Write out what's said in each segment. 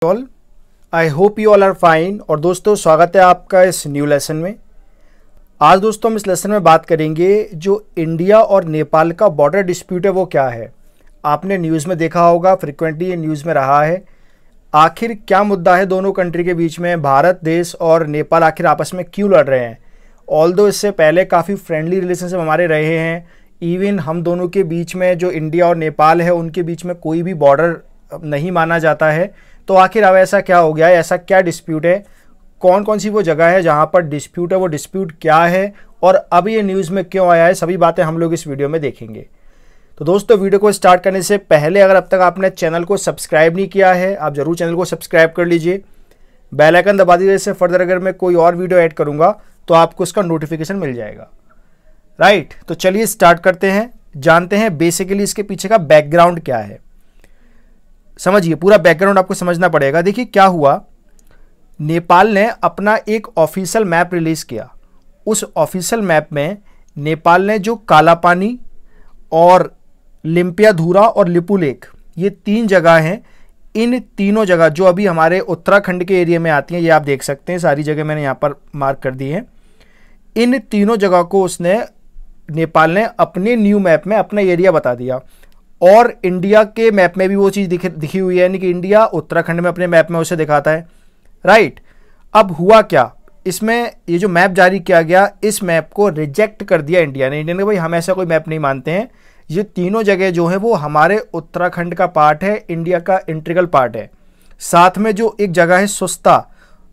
All I hope you all are fine. और दोस्तों स्वागत है आपका इस न्यू लेसन में। आज दोस्तों हम इस लेसन में बात करेंगे जो इंडिया और नेपाल का बॉर्डर डिस्प्यूट है वो क्या है। आपने न्यूज़ में देखा होगा, फ्रिक्वेंटली ये न्यूज़ में रहा है। आखिर क्या मुद्दा है दोनों कंट्री के बीच में, भारत देश और नेपाल आखिर आपस में क्यों लड़ रहे हैं। ऑल्दो इससे पहले काफ़ी फ्रेंडली रिलेशनशिप हमारे रहे हैं। इवन हम दोनों के बीच में जो इंडिया और नेपाल है उनके बीच में कोई भी बॉर्डर नहीं माना जाता है। तो आखिर अब ऐसा क्या हो गया है, ऐसा क्या डिस्प्यूट है, कौन कौन सी वो जगह है जहां पर डिस्प्यूट है, वो डिस्प्यूट क्या है और अब ये न्यूज़ में क्यों आया है, सभी बातें हम लोग इस वीडियो में देखेंगे। तो दोस्तों वीडियो को स्टार्ट करने से पहले अगर अब तक आपने चैनल को सब्सक्राइब नहीं किया है, आप ज़रूर चैनल को सब्सक्राइब कर लीजिए, बेल आइकन दबा दीजिए। इससे फर्दर अगर मैं कोई और वीडियो ऐड करूँगा तो आपको उसका नोटिफिकेशन मिल जाएगा। राइट, तो चलिए स्टार्ट करते हैं, जानते हैं बेसिकली इसके पीछे का बैकग्राउंड क्या है। समझिए, पूरा बैकग्राउंड आपको समझना पड़ेगा। देखिए क्या हुआ, नेपाल ने अपना एक ऑफिशियल मैप रिलीज किया। उस ऑफिशियल मैप में नेपाल ने जो काला पानी और लिम्पियाधुरा और लिपुलेख, ये तीन जगह हैं। इन तीनों जगह जो अभी हमारे उत्तराखंड के एरिया में आती हैं, ये आप देख सकते हैं, सारी जगह मैंने यहाँ पर मार्क कर दी है। इन तीनों जगह को नेपाल ने अपने न्यू मैप में अपना एरिया बता दिया। और इंडिया के मैप में भी वो चीज़ दिखी हुई है, यानी कि इंडिया उत्तराखंड में अपने मैप में उसे दिखाता है। राइट, अब हुआ क्या, इसमें ये जो मैप जारी किया गया, इस मैप को रिजेक्ट कर दिया इंडिया ने। इंडिया ने भाई हम ऐसा कोई मैप नहीं मानते हैं, ये तीनों जगह जो है वो हमारे उत्तराखंड का पार्ट है, इंडिया का इंटीग्रल पार्ट है। साथ में जो एक जगह है Susta,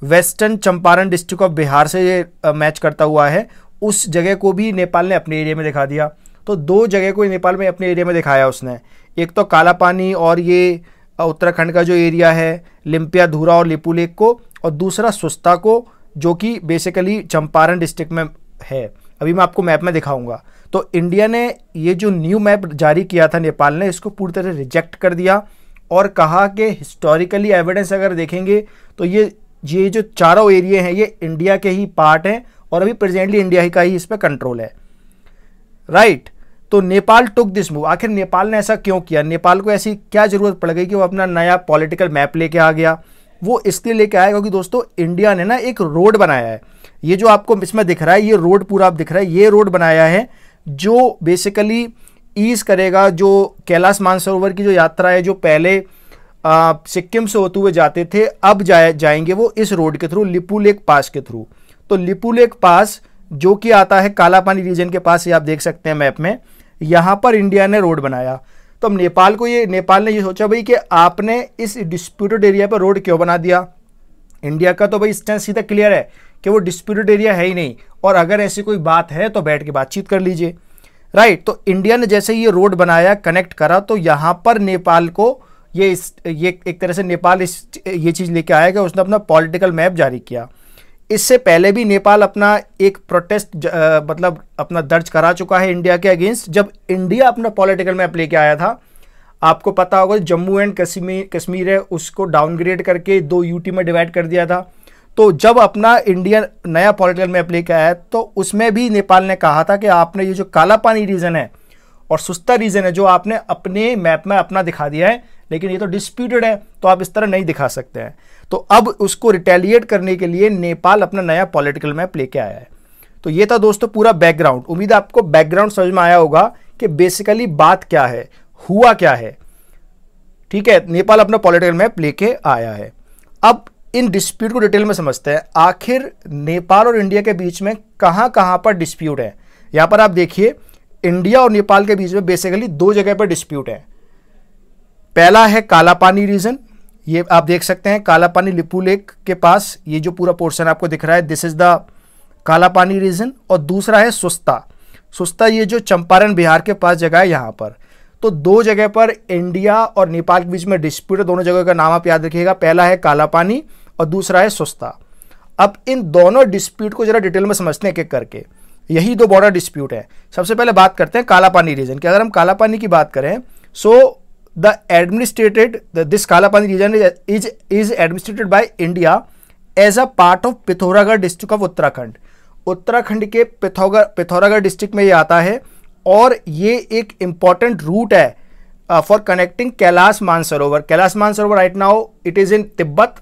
western Champaran district of Bihar से ये मैच करता हुआ है, उस जगह को भी नेपाल ने अपने एरिया में दिखा दिया। तो दो जगह को नेपाल में अपने एरिया में दिखाया उसने, एक तो काला पानी और ये उत्तराखंड का जो एरिया है लिम्पियाधुरा और लिपुलेख को, और दूसरा सुस्ता को जो कि बेसिकली चंपारण डिस्ट्रिक्ट में है। अभी मैं आपको मैप में दिखाऊंगा। तो इंडिया ने ये जो न्यू मैप जारी किया था नेपाल ने, इसको पूरी तरह से रिजेक्ट कर दिया और कहा कि हिस्टोरिकली एविडेंस अगर देखेंगे तो ये जो चारों एरिया हैं ये इंडिया के ही पार्ट हैं और अभी प्रेजेंटली इंडिया ही का ही इस पर कंट्रोल है। राइट, तो नेपाल टुक दिस मूव। आखिर नेपाल ने ऐसा क्यों किया, नेपाल को ऐसी क्या जरूरत पड़ गई कि वो अपना नया पॉलिटिकल मैप लेके आ गया। वो इसलिए लेके आया क्योंकि दोस्तों इंडिया ने ना एक रोड बनाया है। ये जो आपको इसमें दिख रहा है, ये रोड पूरा आप दिख रहा है, ये रोड बनाया है जो बेसिकली ईज करेगा जो कैलाश मानसरोवर की जो यात्रा है, जो पहले सिक्किम से होते हुए जाते थे, अब जाएंगे वो इस रोड के थ्रू, लिपुलेख पास के थ्रू। तो लिपुलेख पास जो कि आता है काला पानी रीजन के पास, ये आप देख सकते हैं मैप में, यहाँ पर इंडिया ने रोड बनाया। तो अब नेपाल ने ये सोचा भाई कि आपने इस डिस्प्यूटेड एरिया पर रोड क्यों बना दिया। इंडिया का तो भाई स्टैंड सीधा क्लियर है कि वो डिस्प्यूटेड एरिया है ही नहीं, और अगर ऐसी कोई बात है तो बैठ के बातचीत कर लीजिए। राइट, तो इंडिया ने जैसे ये रोड बनाया, कनेक्ट करा, तो यहाँ पर नेपाल को ये एक तरह से नेपाल ये चीज़ लेके आया कि उसने अपना पॉलिटिकल मैप जारी किया। इससे पहले भी नेपाल अपना एक प्रोटेस्ट मतलब अपना दर्ज करा चुका है इंडिया के अगेंस्ट। जब इंडिया अपना पॉलिटिकल मैप लेके आया था, आपको पता होगा जम्मू एंड कश्मीर है उसको डाउनग्रेड करके 2 यूटी में डिवाइड कर दिया था। तो जब अपना इंडिया नया पॉलिटिकल मैप लेके आया तो उसमें भी नेपाल ने कहा था कि आपने ये जो काला पानी रीजन है और सुस्ता रीजन है जो आपने अपने मैप में अपना दिखा दिया है, लेकिन ये तो डिस्प्यूटेड है, तो आप इस तरह नहीं दिखा सकते हैं। तो अब उसको रिटेलिएट करने के लिए नेपाल अपना नया पॉलिटिकल मैप लेके आया है। तो ये था दोस्तों पूरा बैकग्राउंड। उम्मीद है आपको बैकग्राउंड समझ में आया होगा कि बेसिकली बात क्या है, हुआ क्या है। ठीक है, नेपाल अपना पॉलिटिकल मैप लेके आया है। अब इन डिस्प्यूट को डिटेल में समझते हैं। आखिर नेपाल और इंडिया के बीच में कहां कहां पर डिस्प्यूट है। यहां पर आप देखिए, इंडिया और नेपाल के बीच में बेसिकली 2 जगह पर डिस्प्यूट है। पहला है काला पानी रीजन, ये आप देख सकते हैं काला पानी लिपुलेख के पास, ये जो पूरा पोर्शन आपको दिख रहा है, दिस इज द काला पानी रीजन। और दूसरा है सुस्ता, ये जो चंपारण बिहार के पास जगह है यहाँ पर। तो 2 जगह पर इंडिया और नेपाल के बीच में डिस्प्यूट है। दोनों जगह का नाम आप याद रखिएगा, पहला है काला पानी और दूसरा है सुस्ता। अब इन दोनों डिस्प्यूट को जरा डिटेल में समझते हैं एक एक करके। यही 2 बॉर्डर डिस्प्यूट है। सबसे पहले बात करते हैं काला पानी रीजन की। अगर हम काला पानी की बात करें, सो this Kalapani region is administrated by India as a part of Pithoragarh district of Uttarakhand. Uttarakhand के पिथौरागढ़ डिस्ट्रिक्ट में ये आता है और ये एक इंपॉर्टेंट रूट है for connecting Kailash Mansarovar. Kailash Mansarovar right now it is in Tibet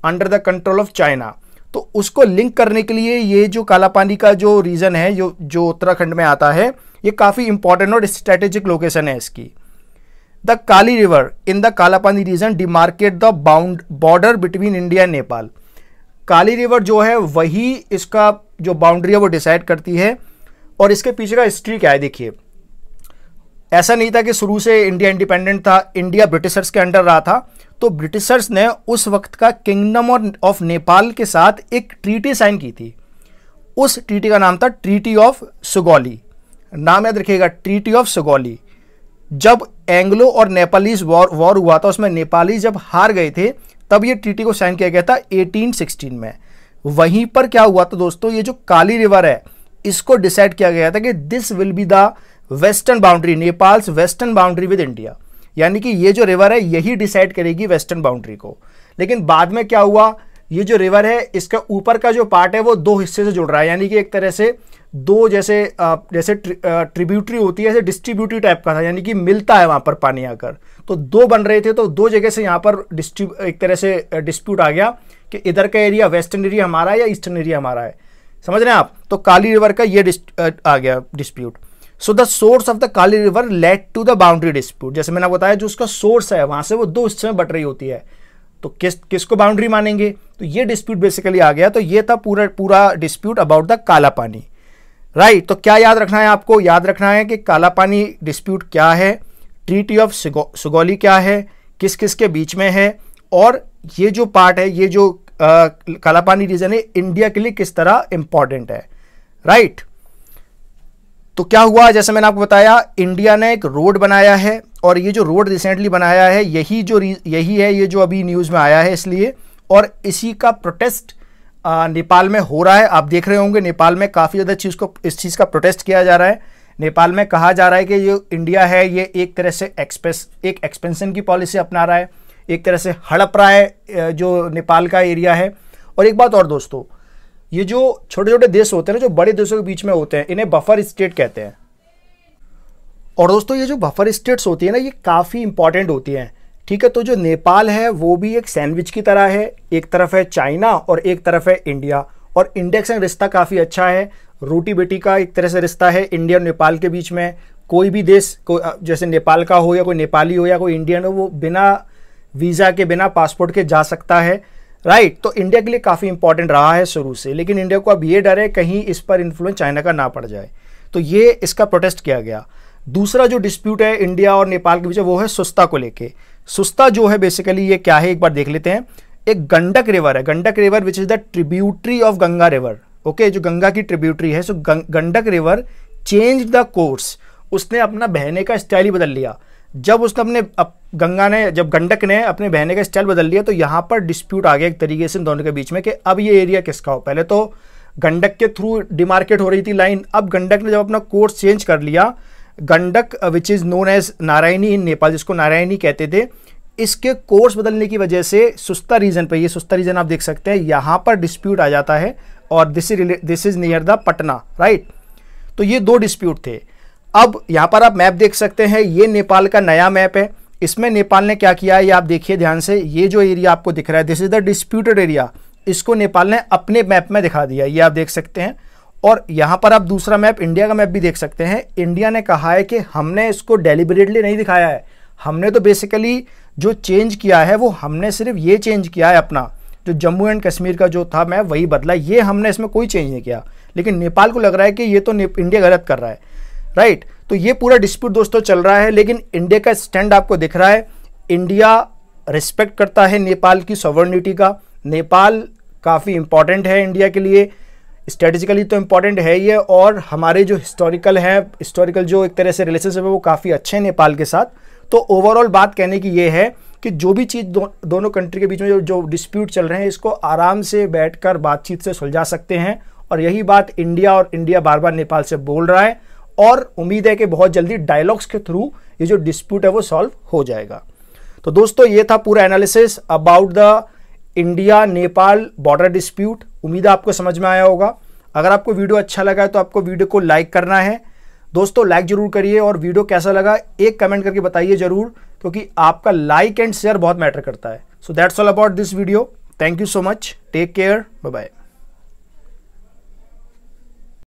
under the control of China. तो उसको लिंक करने के लिए ये जो काला पानी का जो रीजन है, जो उत्तराखंड में आता है, ये काफ़ी इंपॉर्टेंट और स्ट्रेटेजिक लोकेशन है इसकी। The Kali river in the Kalapani region demarcate the border between India and Nepal. Kali river जो है वही इसका जो बाउंड्री है वो डिसाइड करती है। और इसके पीछे का हिस्ट्री क्या है देखिए, ऐसा नहीं था कि शुरू से इंडिया इंडिपेंडेंट था, इंडिया ब्रिटिशर्स के अंडर रहा था। तो ब्रिटिशर्स ने उस वक्त का किंगडम ऑफ नेपाल के साथ एक ट्रीटी साइन की थी। उस ट्रीटी का नाम था ट्रीटी ऑफ सुगौली। नाम याद रखिएगा, ट्रीटी ऑफ सुगौली। जब एंग्लो और नेपालीज वॉर हुआ था, उसमें नेपाली जब हार गए थे, तब ये ट्रीटी को साइन किया गया था 1816 में। वहीं पर क्या हुआ था दोस्तों, ये जो काली रिवर है इसको डिसाइड किया गया था कि this will be the western boundary, Nepals western boundary with India. यानी कि ये जो रिवर है यही डिसाइड करेगी वेस्टर्न बाउंड्री को। लेकिन बाद में क्या हुआ, ये जो रिवर है इसका ऊपर का जो पार्ट है वो दो हिस्से से जुड़ रहा है। यानी कि एक तरह से दो जैसे ट्रिब्यूटरी होती है, ऐसे डिस्ट्रीब्यूटरी टाइप का था, यानी कि मिलता है वहाँ पर पानी आकर। तो दो बन रहे थे, तो दो जगह से यहाँ पर एक तरह से डिस्प्यूट आ गया कि इधर का एरिया वेस्टर्न एरिया हमारा है या ईस्टर्न एरिया हमारा है। समझ रहे हैं आप? तो काली रिवर का ये आ गया dispute. So the source of the Kali river led to the boundary dispute. जैसे मैंने बताया, जो उसका सोर्स है वहां से वो दो हिस्से में बट रही होती है, तो किसको बाउंड्री मानेंगे? तो ये डिस्प्यूट बेसिकली आ गया। तो ये था पूरा डिस्प्यूट अबाउट द काला पानी, राइट। तो क्या याद रखना है आपको? याद रखना है कि काला पानी डिस्प्यूट क्या है, ट्रीटी ऑफ सुगौली क्या है, किस किस के बीच में है, और ये जो पार्ट है, ये जो काला पानी रीजन है, इंडिया के लिए किस तरह इंपॉर्टेंट है, राइट। तो क्या हुआ, जैसे मैंने आपको बताया, इंडिया ने एक रोड बनाया है, और ये जो रोड रिसेंटली बनाया है यही है ये जो अभी न्यूज़ में आया है इसलिए। और इसी का प्रोटेस्ट नेपाल में हो रहा है। आप देख रहे होंगे नेपाल में काफ़ी ज़्यादा इस चीज़ का प्रोटेस्ट किया जा रहा है। नेपाल में कहा जा रहा है कि जो इंडिया है ये एक तरह से एक एक्सपेंशन की पॉलिसी अपना रहा है, एक तरह से हड़प रहा है जो नेपाल का एरिया है। और एक बात और दोस्तों, ये जो छोटे छोटे देश होते हैं ना, जो बड़े देशों के बीच में होते हैं, इन्हें बफर स्टेट कहते हैं। और दोस्तों ये जो बफर स्टेट्स होती है ना, ये काफ़ी इंपॉर्टेंट होती हैं, ठीक है। तो जो नेपाल है वो भी एक सैंडविच की तरह है, एक तरफ है चाइना और एक तरफ है इंडिया। और इंडिया के संग रिश्ता काफ़ी अच्छा है, रोटी बेटी का एक तरह से रिश्ता है इंडिया और नेपाल के बीच में। कोई भी देश जैसे नेपाल का हो या कोई नेपाली हो या कोई इंडियन हो, वो बिना वीज़ा के बिना पासपोर्ट के जा सकता है, राइट। तो इंडिया के लिए काफ़ी इंपॉर्टेंट रहा है शुरू से। लेकिन इंडिया को अब ये डर है कहीं इस पर इन्फ्लुएंस चाइना का ना पड़ जाए, तो ये इसका प्रोटेस्ट किया गया। दूसरा जो डिस्प्यूट है इंडिया और नेपाल के बीच वो है सुस्ता को लेके। सुस्ता जो है बेसिकली ये क्या है एक बार देख लेते हैं। एक गंडक रिवर है, Gandak river which is the tributary of Ganga river, okay, जो गंगा की ट्रिब्यूटरी है। So Gandak river change the course, उसने अपना बहने का स्टाइल ही बदल लिया। जब उसने जब गंडक ने अपने बहने का स्टाइल बदल लिया, तो यहाँ पर डिस्प्यूट आ गया एक तरीके से दोनों के बीच में कि अब ये एरिया किसका हो। पहले तो गंडक के थ्रू डिमार्केट हो रही थी लाइन, अब गंडक ने जब अपना कोर्स चेंज कर लिया, Gandak which is known as Narayani in Nepal, जिसको नारायणी कहते थे, इसके कोर्स बदलने की वजह से सुस्ता रीजन पे, ये सुस्ता रीजन आप देख सकते हैं, यहाँ पर डिस्प्यूट आ जाता है। और this is near the Patna, right. तो ये दो डिस्प्यूट थे। अब यहाँ पर आप मैप देख सकते हैं, ये नेपाल का नया मैप है। इसमें नेपाल ने क्या किया है ये आप देखिए ध्यान से। ये जो एरिया आपको दिख रहा है, this is the disputed area, इसको नेपाल ने अपने मैप में दिखा दिया, ये आप देख सकते हैं। और यहाँ पर आप दूसरा मैप, इंडिया का मैप भी देख सकते हैं। इंडिया ने कहा है कि हमने इसको डेलिबरेटली नहीं दिखाया है, हमने तो बेसिकली जो चेंज किया है वो हमने सिर्फ ये चेंज किया है, अपना जो जम्मू एंड कश्मीर का जो था मैप वही बदला, ये हमने इसमें कोई चेंज नहीं किया। लेकिन नेपाल को लग रहा है कि ये तो इंडिया गलत कर रहा है, राइट। तो ये पूरा डिस्प्यूट दोस्तों चल रहा है। लेकिन इंडिया का स्टैंड आपको दिख रहा है, इंडिया रिस्पेक्ट करता है नेपाल की सॉवरेनिटी का। नेपाल काफ़ी इंपॉर्टेंट है इंडिया के लिए, स्ट्रेटेजिकली तो इम्पॉर्टेंट है ये, और हमारे जो हिस्टोरिकल जो एक तरह से रिलेशनशिप है वो काफ़ी अच्छे हैं नेपाल के साथ। तो ओवरऑल बात कहने की ये है कि जो भी चीज़ दोनों कंट्री के बीच में जो डिस्प्यूट चल रहे हैं, इसको आराम से बैठकर बातचीत से सुलझा सकते हैं। और यही बात इंडिया बार बार नेपाल से बोल रहा है, और उम्मीद है कि बहुत जल्दी डायलॉग्स के थ्रू ये जो डिस्प्यूट है वो सॉल्व हो जाएगा। तो दोस्तों ये था पूरा analysis about the India Nepal border dispute. उम्मीद है आपको समझ में आया होगा। अगर आपको वीडियो अच्छा लगा है तो आपको वीडियो को लाइक करना है, दोस्तों लाइक जरूर करिए और वीडियो कैसा लगा एक कमेंट करके बताइए जरूर, क्योंकि आपका लाइक एंड शेयर बहुत मैटर करता है। So that's all about this video. Thank you so much, take care, bye bye.